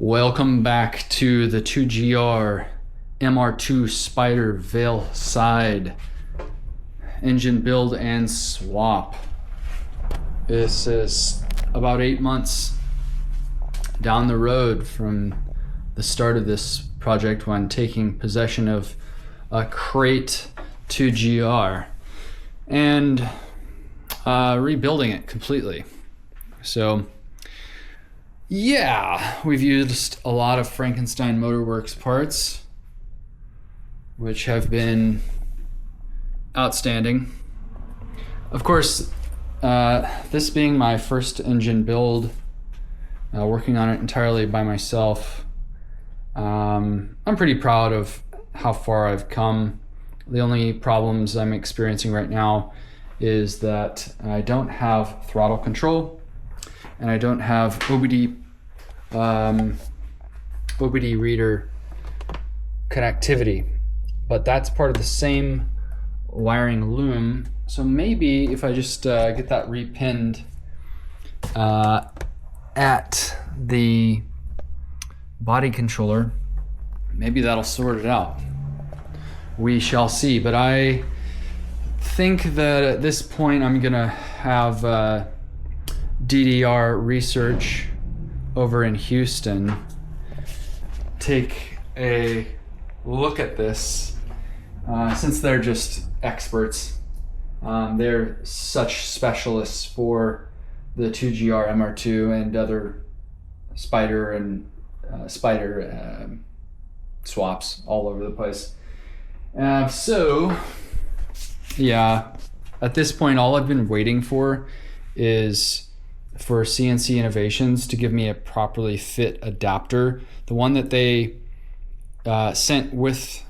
Welcome back to the 2GR MR2 Spyder Veil Side engine build and swap. This is about 8 months down the road from the start of this project when taking possession of a crate 2GR and rebuilding it completely. So yeah, we've used a lot of Frankenstein Motorworks parts, which have been outstanding. Of course, this being my first engine build, working on it entirely by myself, I'm pretty proud of how far I've come. The only problems I'm experiencing right now is that I don't have throttle control and I don't have OBD reader connectivity, but that's part of the same wiring loom. So maybe if I just get that repinned at the body controller, maybe that'll sort it out. We shall see, but I think that at this point I'm gonna have DDR research over in Houston take a look at this, since they're just experts. They're such specialists for the 2GR MR2 and other Spyder and Spyder swaps all over the place. So yeah, at this point all I've been waiting for is for CNC Innovations to give me a properly fit adapter. The one that they sent with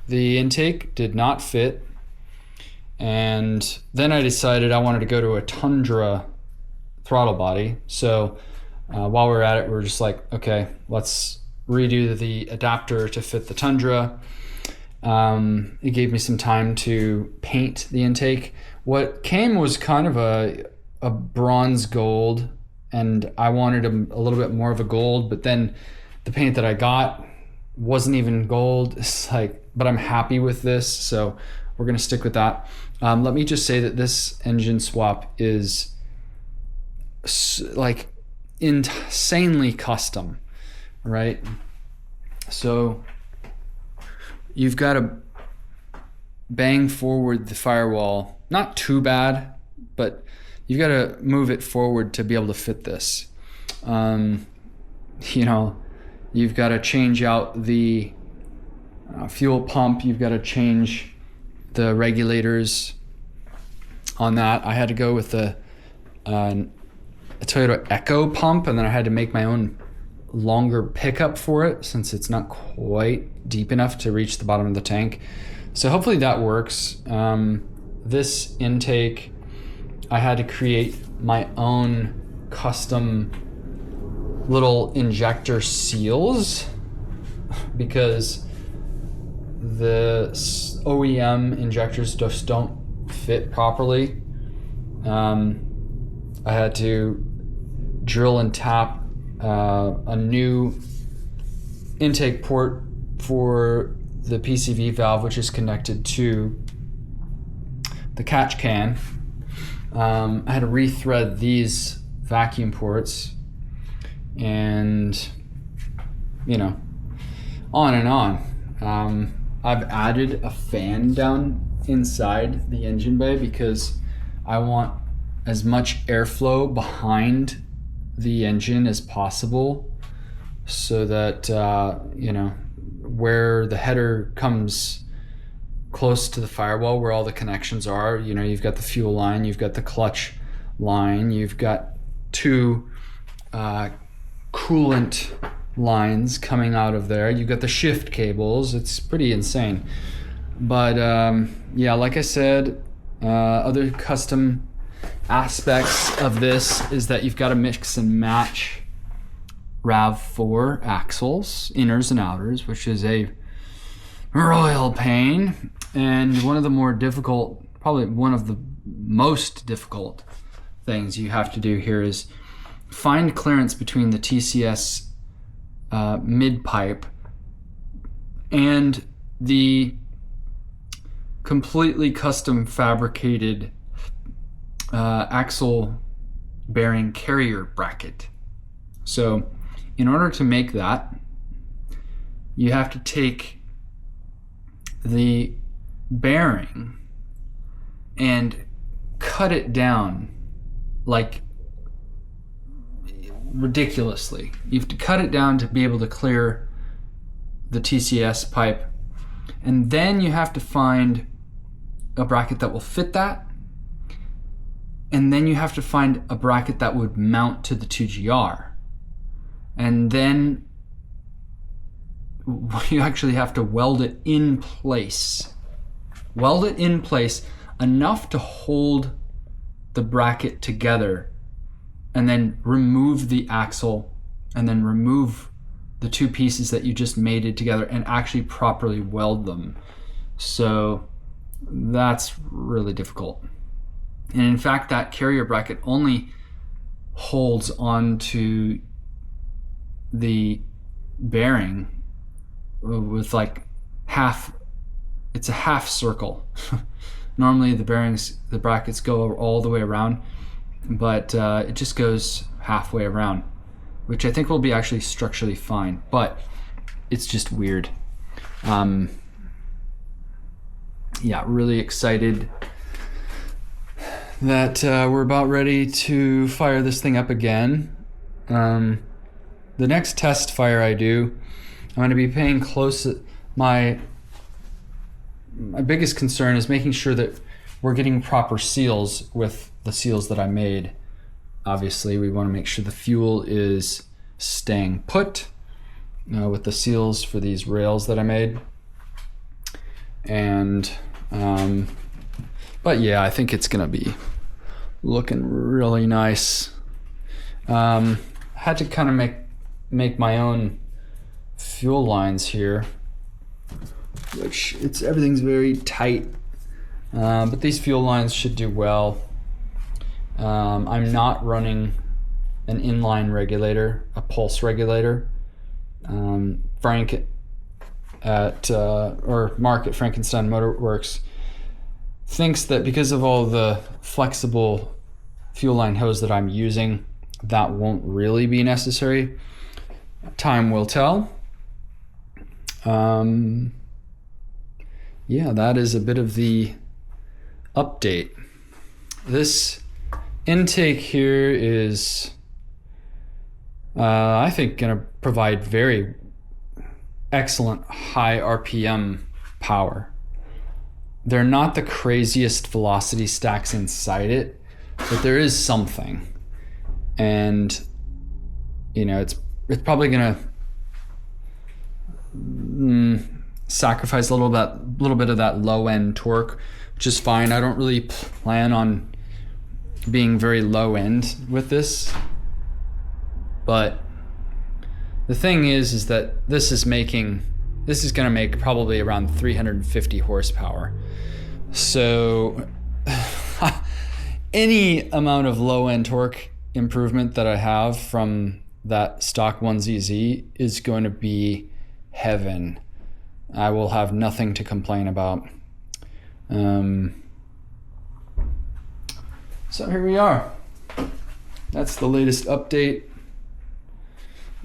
the intake did not fit, and then I decided I wanted to go to a Tundra throttle body. So while we're at it, we're just like, okay, let's redo the adapter to fit the Tundra. It gave me some time to paint the intake. What came was kind of a bronze gold, and I wanted a little bit more of a gold, but then the paint that I got wasn't even gold. It's like, but I'm happy with this, so we're gonna stick with that. Let me just say that this engine swap is like insanely custom, right? So you've got to bang forward the firewall, not too bad, but you've got to move it forward to be able to fit this. You've got to change out the fuel pump. You've got to change the regulators on that. I had to go with a Toyota Echo pump, and then I had to make my own longer pickup for it since it's not quite deep enough to reach the bottom of the tank. So hopefully that works. This intake, I had to create my own custom little injector seals because the OEM injectors just don't fit properly. I had to drill and tap a new intake port for the PCV valve, which is connected to the catch can. I had to rethread these vacuum ports, and on and on. I've added a fan down inside the engine bay because I want as much airflow behind the engine as possible, so that where the header comes close to the firewall, where all the connections are, you've got the fuel line, you've got the clutch line, you've got two coolant lines coming out of there, you've got the shift cables. It's pretty insane. But yeah, like I said, other custom aspects of this is that you've got to mix and match RAV4 axles, inners and outers, which is a royal pain, and one of the more difficult, probably one of the most difficult things you have to do here is find clearance between the TCS mid pipe and the completely custom fabricated axle bearing carrier bracket. So in order to make that, you have to take the bearing and cut it down like ridiculously. You have to cut it down to be able to clear the TCS pipe, and then you have to find a bracket that will fit that, and then you have to find a bracket that would mount to the 2GR, and then you actually have to weld it in place. Weld it in place enough to hold the bracket together, and then remove the axle, and then remove the two pieces that you just mated together and actually properly weld them. So that's really difficult. And in fact, that carrier bracket only holds onto the bearing with like half, it's a half circle. Normally the brackets go all the way around, but it just goes halfway around, which I think will be actually structurally fine, but it's just weird. Yeah, really excited that we're about ready to fire this thing up again. The next test fire I do, I'm going to be paying close. My biggest concern is making sure that we're getting proper seals with the seals that I made. Obviously, we want to make sure the fuel is staying put with the seals for these rails that I made. And, but yeah, I think it's going to be looking really nice. Had to kind of make my own fuel lines here, which everything's very tight, but these fuel lines should do well. I'm not running an inline regulator, a pulse regulator. Frank or Mark at Frankenstein Motor Works thinks that because of all the flexible fuel line hose that I'm using, that won't really be necessary. Time will tell. Yeah, that is a bit of the update. This intake here is, I think, going to provide very excellent high RPM power. They're not the craziest velocity stacks inside it, but there is something. And, you know, it's probably going to sacrifice a little bit of that low end torque, which is fine. I don't really plan on being very low end with this, but the thing is that this is going to make probably around 350 horsepower. So any amount of low end torque improvement that I have from that stock 1ZZ is going to be heaven. I will have nothing to complain about. So here we are. That's the latest update.